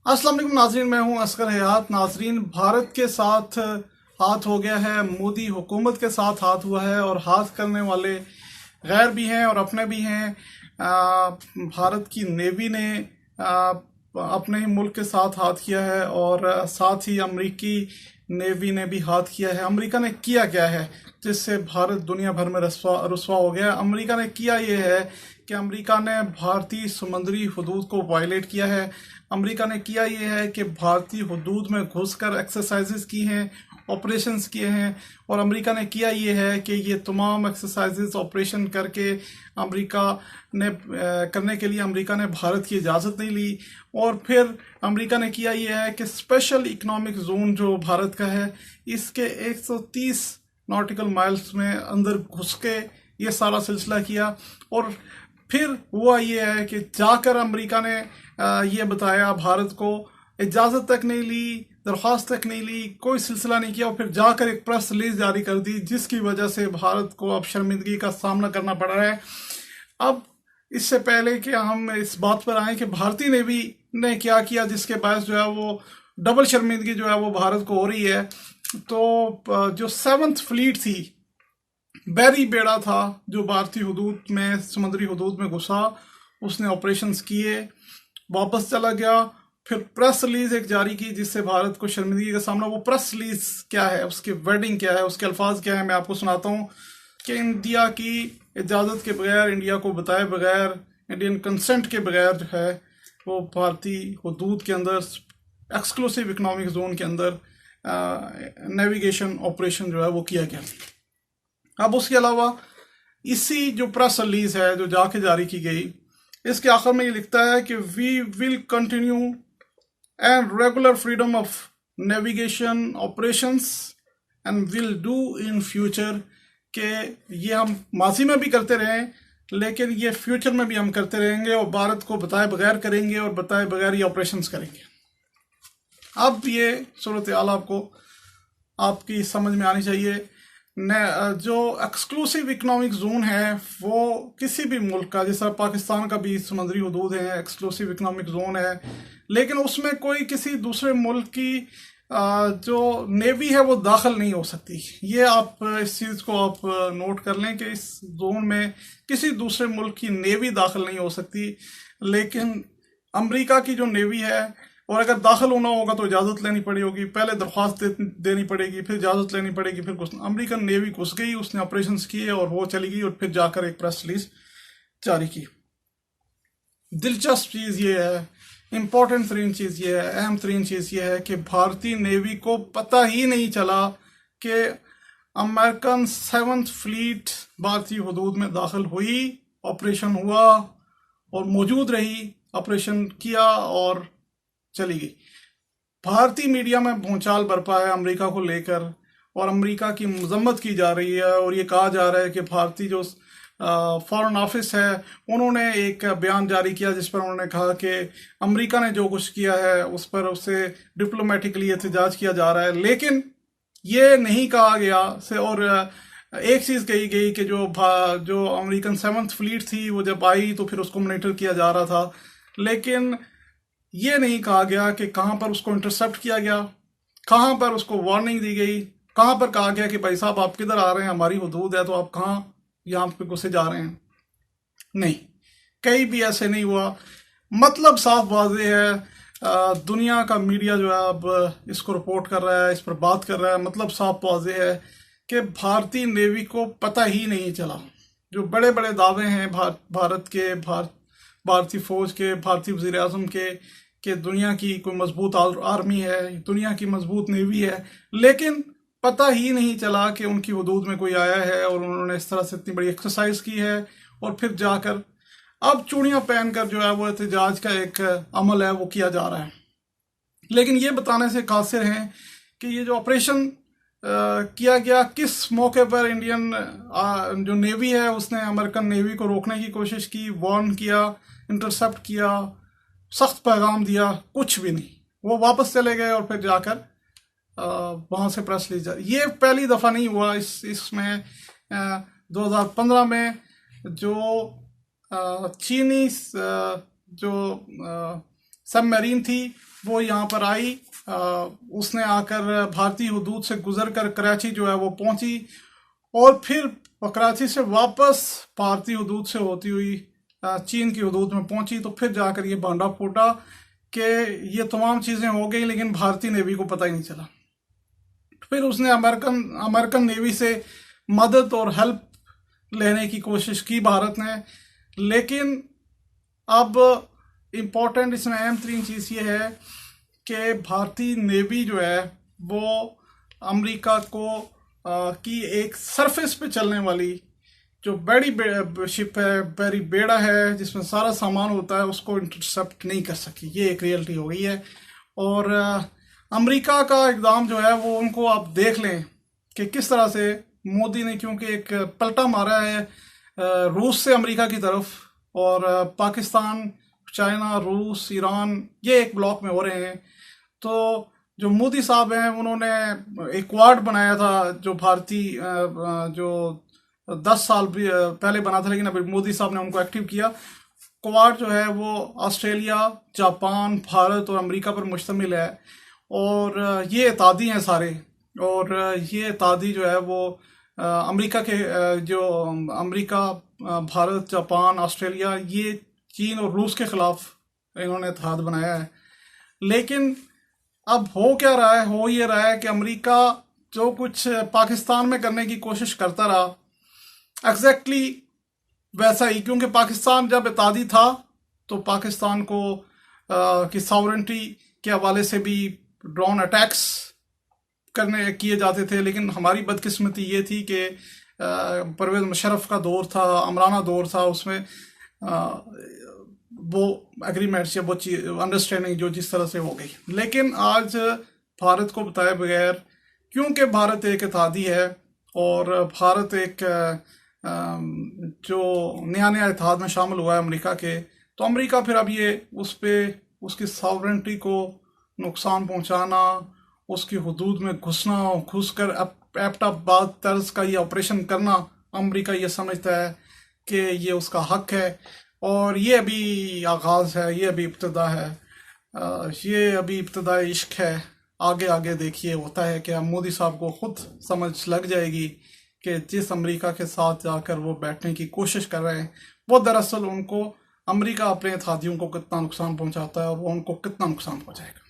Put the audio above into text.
अस्सलाम वालेकुम नाजरीन, मैं हूं असगर हयात। नाजरीन, भारत के साथ हाथ हो गया है, मोदी हुकूमत के साथ हाथ हुआ है और हाथ करने वाले गैर भी हैं और अपने भी हैं। भारत की नेवी ने अपने ही मुल्क के साथ हाथ किया है और साथ ही अमरीकी नेवी ने भी हाथ किया है। अमेरिका ने किया क्या है जिससे भारत दुनिया भर में रुस्वा हो गया? अमेरिका ने किया ये है कि अमेरिका ने भारतीय समुद्री हदूद को वायलेट किया है। अमेरिका ने किया ये है कि भारतीय हदूद में घुसकर एक्सरसाइजेस की हैं, ऑपरेशंस किए हैं। और अमेरिका ने किया ये है कि ये तमाम एक्सरसाइजेस ऑपरेशन करके अमेरिका ने करने के लिए अमेरिका ने भारत की इजाज़त नहीं ली। और फिर अमेरिका ने किया ये है कि स्पेशल इकोनॉमिक जोन जो भारत का है, इसके 130 नॉटिकल माइल्स में अंदर घुस के ये सारा सिलसिला किया। और फिर हुआ ये है कि जाकर अमेरिका ने ये बताया भारत को, इजाज़त तक नहीं ली, दरख्वास्त तक नहीं ली, कोई सिलसिला नहीं किया और फिर जाकर एक प्रेस रिलीज जारी कर दी, जिसकी वजह से भारत को अब शर्मिंदगी का सामना करना पड़ रहा है। अब इससे पहले कि हम इस बात पर आए कि भारतीय नेवी ने क्या किया जिसके बायस जो है वो डबल शर्मिंदगी जो है वो भारत को हो रही है, तो जो 7th फ्लीट थी, बैरी बेड़ा था जो भारतीय हदूद में, समुद्री हदूद में घुसा, उसने ऑपरेशंस किए, वापस चला गया। फिर प्रेस रिलीज एक जारी की जिससे भारत को शर्मिंदगी का सामना। वो प्रेस रिलीज क्या है, उसकी वर्डिंग क्या है, उसके अल्फाज क्या है, मैं आपको सुनाता हूँ कि इंडिया की इजाज़त के बगैर, इंडिया को बताए बगैर, इंडियन कंसेंट के बगैर जो है वो भारतीय हदूद के अंदर एक्सक्लूसिव इकोनॉमिक जोन के अंदर नेविगेशन ऑपरेशन जो है वो किया गया। अब उसके अलावा इसी जो प्रेस रिलीज है जो जाके जारी की गई, इसके आखिर में ये लिखता है कि we will continue and regular freedom of navigation operations and will do in future, के ये हम माजी में भी करते रहें लेकिन ये फ्यूचर में भी हम करते रहेंगे और भारत को बताए बगैर करेंगे और बताए बगैर ये ऑपरेशंस करेंगे। अब ये सूरत हाल आपको आपकी समझ में आनी चाहिए। जो एक्सक्लूसिव इकोनॉमिक जोन है वो किसी भी मुल्क का, जैसा पाकिस्तान का भी समुद्री हदूद है, एक्सक्लूसिव इकोनॉमिक जोन है, लेकिन उसमें कोई किसी दूसरे मुल्क की जो नेवी है वो दाखिल नहीं हो सकती। ये आप इस चीज़ को आप नोट कर लें कि इस जोन में किसी दूसरे मुल्क की नेवी दाखिल नहीं हो सकती। लेकिन अमेरिका की जो नेवी है, और अगर दाखिल होना होगा तो इजाज़त लेनी पड़ी होगी, पहले दरख्वास्त देनी पड़ेगी, फिर इजाज़त लेनी पड़ेगी, फिर कुछ। अमेरिकन नेवी घुस गई, उसने ऑपरेशंस किए और वो चली गई और फिर जाकर एक प्रेस रिलीज जारी की। दिलचस्प चीज़ ये है, इम्पोर्टेंट तरीन चीज़ ये है, अहम तरीन चीज़ ये है कि भारतीय नेवी को पता ही नहीं चला कि अमेरिकन 7th फ्लीट भारतीय हदूद में दाखिल हुई, ऑपरेशन हुआ और मौजूद रही, ऑपरेशन किया और चली गई। भारतीय मीडिया में भूचाल बरपा है अमेरिका को लेकर और अमेरिका की मजम्मत की जा रही है और ये कहा जा रहा है कि भारतीय जो फॉरेन ऑफिस है उन्होंने एक बयान जारी किया जिस पर उन्होंने कहा कि अमेरिका ने जो कुछ किया है उस पर उसे डिप्लोमेटिकली एहतजाज किया जा रहा है। लेकिन ये नहीं कहा गया से, और एक चीज़ कही गई कि जो अमेरिकन 7th फ्लीट थी वो जब आई तो फिर उसको मॉनिटर किया जा रहा था, लेकिन ये नहीं कहा गया कि कहाँ पर उसको इंटरसेप्ट किया गया, कहाँ पर उसको वार्निंग दी गई, कहाँ पर कहा गया कि भाई साहब आप किधर आ रहे हैं, हमारी हदूद है तो आप कहाँ यहाँ पे घुसे जा रहे हैं। नहीं, कहीं भी ऐसे नहीं हुआ। मतलब साफ वाज़ेह है, दुनिया का मीडिया जो है अब इसको रिपोर्ट कर रहा है, इस पर बात कर रहा है। मतलब साफ वाज़ेह है कि भारतीय नेवी को पता ही नहीं चला। जो बड़े बड़े दावे हैं भारत के, भारतीय फौज के, भारतीय वज़ीर आज़म के, कि दुनिया की कोई मजबूत आर्मी है, दुनिया की मजबूत नेवी है, लेकिन पता ही नहीं चला कि उनकी हदूद में कोई आया है और उन्होंने इस तरह से इतनी बड़ी एक्सरसाइज की है और फिर जाकर अब चूड़ियाँ पहनकर जो है वो एहतजाज का एक अमल है वो किया जा रहा है। लेकिन ये बताने से कासिर हैं कि ये जो ऑपरेशन किया गया किस मौके पर, इंडियन जो नेवी है उसने अमेरिकन नेवी को रोकने की कोशिश की, वार्न किया, इंटरसेप्ट किया, सख्त पैगाम दिया, कुछ भी नहीं। वो वापस चले गए और फिर जाकर वहाँ से प्रेस ली जाए। ये पहली दफ़ा नहीं हुआ। इसमें 2015 में जो चीनी जो सबमरीन थी वो यहाँ पर आई। उसने आकर भारतीय हुदूद से गुजर कर कराची जो है वो पहुंची, और फिर कराची से वापस भारतीय हुदूद से होती हुई चीन की हुदूद में पहुंची। तो फिर जाकर ये भांडा फूटा कि ये तमाम चीज़ें हो गई, लेकिन भारतीय नेवी को पता ही नहीं चला। फिर उसने अमेरिकन नेवी से मदद और हेल्प लेने की कोशिश की भारत ने, लेकिन अब इम्पोर्टेंट इसमें अहम तरीन चीज़ ये है कि भारतीय नेवी जो है वो अमेरिका को की एक सरफेस पे चलने वाली जो बड़ी शिप है, बड़ी बेड़ा है जिसमें सारा सामान होता है, उसको इंटरसेप्ट नहीं कर सकी। ये एक रियलिटी हो गई है। और अमेरिका का इकदाम जो है वो उनको आप देख लें कि किस तरह से मोदी ने, क्योंकि एक पलटा मारा है रूस से अमेरिका की तरफ, और पाकिस्तान, चाइना, रूस, ईरान ये एक ब्लॉक में हो रहे हैं। तो जो मोदी साहब हैं उन्होंने एक क्वाड बनाया था जो भारतीय जो 10 साल भी पहले बना था, लेकिन अभी मोदी साहब ने उनको एक्टिव किया। क्वाड जो है वो ऑस्ट्रेलिया, जापान, भारत और अमेरिका पर मुश्तमिल है, और ये इत्तेहादी हैं सारे। और ये इत्तेहादी जो है वो अमेरिका के जो अमेरिका, भारत, जापान, ऑस्ट्रेलिया, ये चीन और रूस के खिलाफ इन्होंने इत्तेहाद बनाया है। लेकिन अब हो क्या रहा है? हो ये रहा है कि अमेरिका जो कुछ पाकिस्तान में करने की कोशिश करता रहा, एग्जैक्टली वैसा ही, क्योंकि पाकिस्तान जब इत्तेहादी था तो पाकिस्तान को की सॉवरेंटी के हवाले से भी ड्रोन अटैक्स करने किए जाते थे। लेकिन हमारी बदकिस्मती ये थी कि परवेज मुशर्रफ का दौर था, अमराना दौर था, उसमें वो एग्रीमेंट्स या वो अंडरस्टैंडिंग जो जिस तरह से हो गई। लेकिन आज भारत को बताए बगैर, क्योंकि भारत एक इत्तेहादी है और भारत एक जो नया इत्तेहाद में शामिल हुआ है अमेरिका के, तो अमेरिका फिर अब ये उस पर उसकी सॉवरेंटी को नुकसान पहुंचाना, उसकी हुदूद में घुस कर एबटाबाद तर्ज का ये ऑपरेशन करना, अमेरिका ये समझता है कि ये उसका हक है। और ये अभी आगाज़ है, ये अभी इब्तिदा है, ये अभी इब्तिदा इश्क है। आगे आगे देखिए होता है कि मोदी साहब को खुद समझ लग जाएगी कि जिस अमेरिका के साथ जाकर वो बैठने की कोशिश कर रहे हैं, वो दरअसल उनको अमेरिका अपने इत्तेहादियों को कितना नुकसान पहुंचाता है और वो उनको कितना नुकसान पहुंचाएगा।